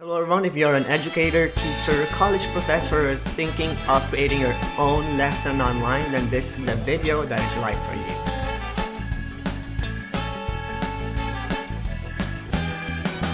Hello everyone, if you're an educator, teacher, college professor, or thinking of creating your own lesson online, then this is the video that is right for you.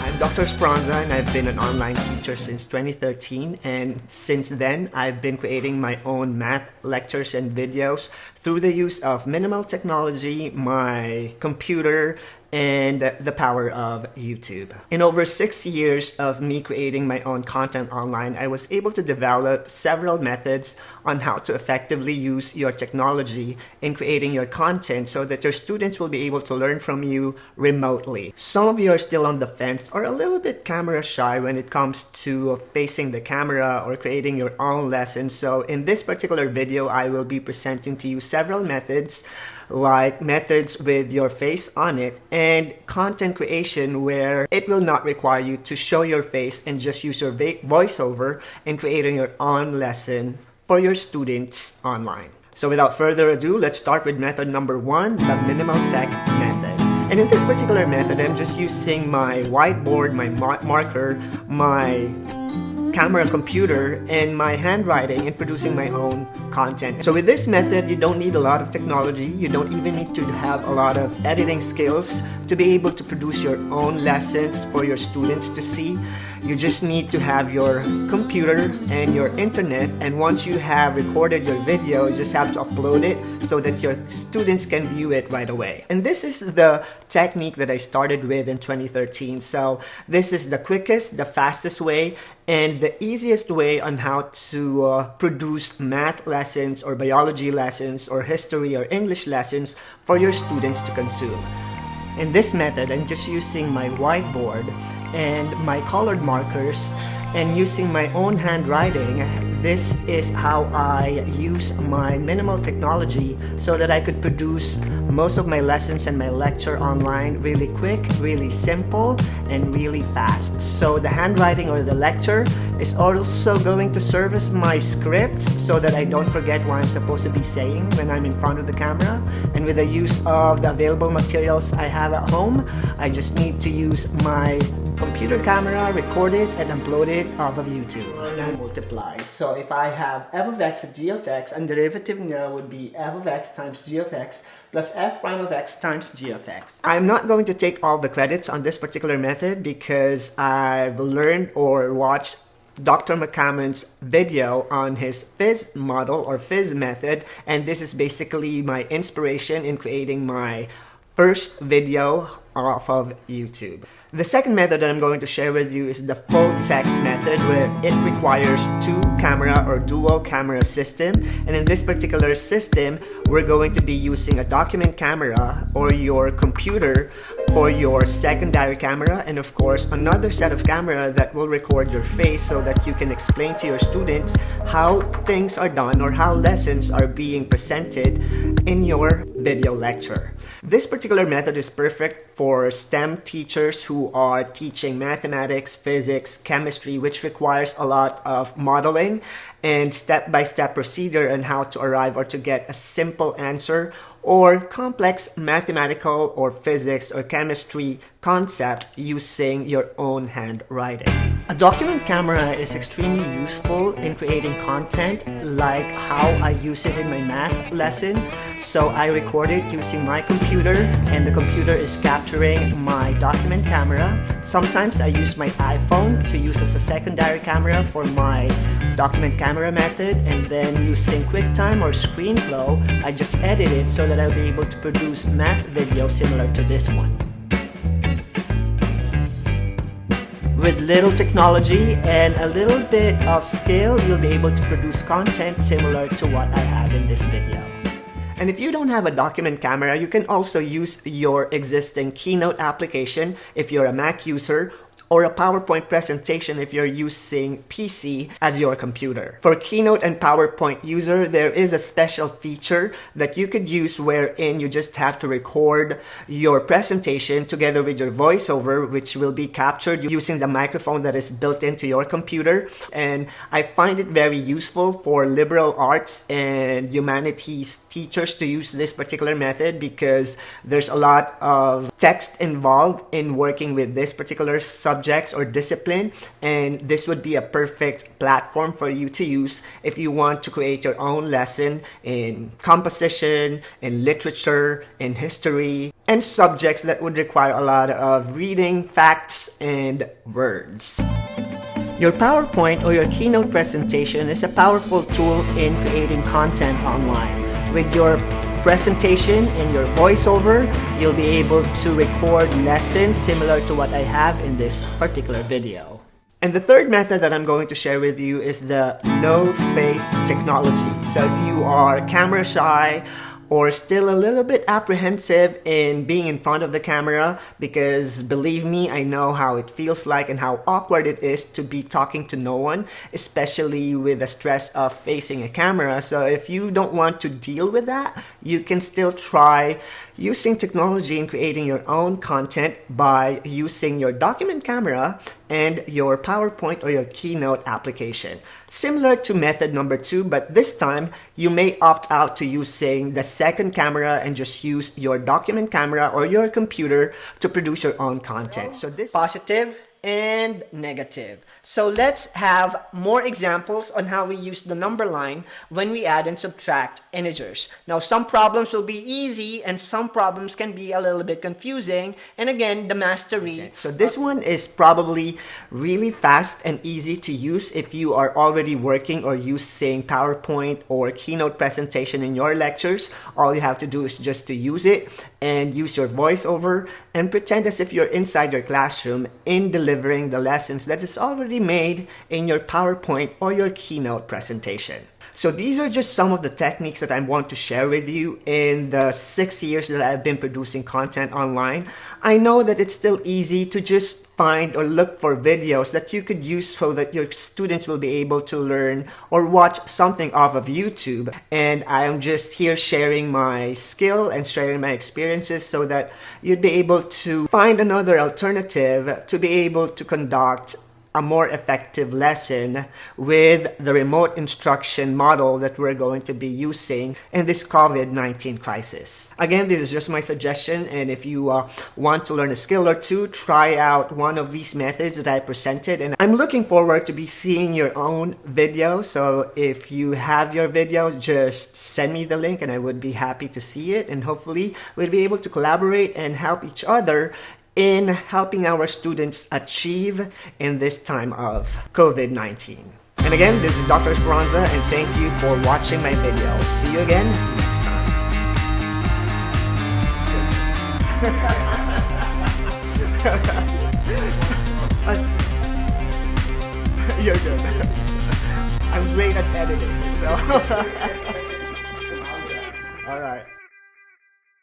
I'm Dr. Speranza and I've been an online teacher since 2013, and since then I've been creating my own math lectures and videos through the use of minimal technology, my computer, and the power of YouTube. In over 6 years of me creating my own content online, I was able to develop several methods on how to effectively use your technology in creating your content so that your students will be able to learn from you remotely. Some of you are still on the fence or a little bit camera shy when it comes to facing the camera or creating your own lessons. So in this particular video, I will be presenting to you several methods, like methods with your face on it, and content creation where it will not require you to show your face and just use your voiceover in creating your own lesson for your students online. So without further ado, let's start with method number 1, the minimal tech method. And in this particular method, I'm just using my whiteboard, my marker, my camera computer, and my handwriting and producing my own content. So with this method, you don't need a lot of technology. You don't even need to have a lot of editing skills to be able to produce your own lessons for your students to see. You just need to have your computer and your internet, and once you have recorded your video, you just have to upload it so that your students can view it right away. And this is the technique that I started with in 2013. So this is the quickest, the fastest way, and the easiest way on how to produce math lessons or biology lessons or history or English lessons for your students to consume. In this method, I'm just using my whiteboard and my colored markers and using my own handwriting. This is how I use my minimal technology so that I could produce most of my lessons and my lecture online really quick, really simple, and really fast. So the handwriting or the lecture is also going to serve as my script so that I don't forget what I'm supposed to be saying when I'm in front of the camera. And with the use of the available materials I have at home, I just need to use my computer camera, record it, and upload it off of YouTube. And multiply. So if I have f of x and g of x, and derivative now would be f of x times g of x plus f prime of x times g of x. I'm not going to take all the credits on this particular method because I've learned or watched Dr. McCammon's video on his fizz model or fizz method, and this is basically my inspiration in creating my first video off of YouTube. The second method that I'm going to share with you is the full tech method, where it requires two camera or dual camera system. And in this particular system, we're going to be using a document camera or your computer for your secondary camera, and of course another set of camera that will record your face so that you can explain to your students how things are done or how lessons are being presented in your video lecture. This particular method is perfect for STEM teachers who are teaching mathematics, physics, chemistry, which requires a lot of modeling and step-by-step procedure on how to arrive or to get a simple answer or complex mathematical or physics or chemistry concept using your own handwriting. A document camera is extremely useful in creating content, like how I use it in my math lesson. So I record it using my computer, and the computer is capturing my document camera. Sometimes I use my iPhone to use as a secondary camera for my document camera method, and then using Quicktime or Screenflow, I just edit it so that I'll be able to produce math videos similar to this one. With little technology and a little bit of skill, you'll be able to produce content similar to what I have in this video. And if you don't have a document camera, you can also use your existing Keynote application if you're a Mac user, or a PowerPoint presentation if you're using PC as your computer. For Keynote and PowerPoint user, there is a special feature that you could use wherein you just have to record your presentation together with your voiceover, which will be captured using the microphone that is built into your computer. And I find it very useful for liberal arts and humanities teachers to use this particular method because there's a lot of text involved in working with this particular subject subjects or discipline, and this would be a perfect platform for you to use if you want to create your own lesson in composition, in literature, in history, and subjects that would require a lot of reading, facts, and words. Your PowerPoint or your Keynote presentation is a powerful tool in creating content online. With your presentation and your voiceover, you'll be able to record lessons similar to what I have in this particular video. And the third method that I'm going to share with you is the no-face technology. So if you are camera shy or still a little bit apprehensive in being in front of the camera, because believe me, I know how it feels like and how awkward it is to be talking to no one, especially with the stress of facing a camera. So if you don't want to deal with that, you can still try using technology in creating your own content by using your document camera and your PowerPoint or your Keynote application. Similar to method number 2, but this time you may opt out to using the second camera and just use your document camera or your computer to produce your own content. So this positive and negative. So let's have more examples on how we use the number line when we add and subtract integers. Now some problems will be easy and some problems can be a little bit confusing, and again the mastery. So this one is probably really fast and easy to use if you are already working or using PowerPoint or Keynote presentation in your lectures. All you have to do is just to use it and use your voiceover and pretend as if you're inside your classroom in delivering the lessons that is already made in your PowerPoint or your Keynote presentation. So these are just some of the techniques that I want to share with you in the 6 years that I've been producing content online. I know that it's still easy to just find or look for videos that you could use so that your students will be able to learn or watch something off of YouTube. And I am just here sharing my skill and sharing my experiences so that you'd be able to find another alternative to be able to conduct a more effective lesson with the remote instruction model that we're going to be using in this COVID-19 crisis. Again, this is just my suggestion, and if you want to learn a skill or two, try out one of these methods that I presented, and I'm looking forward to be seeing your own video. So if you have your video, just send me the link and I would be happy to see it, and hopefully we'll be able to collaborate and help each other in helping our students achieve in this time of COVID-19. And again, this is Dr. Esperanza, and thank you for watching my video. See you again next time. You're good. I'm great at editing, so. All right.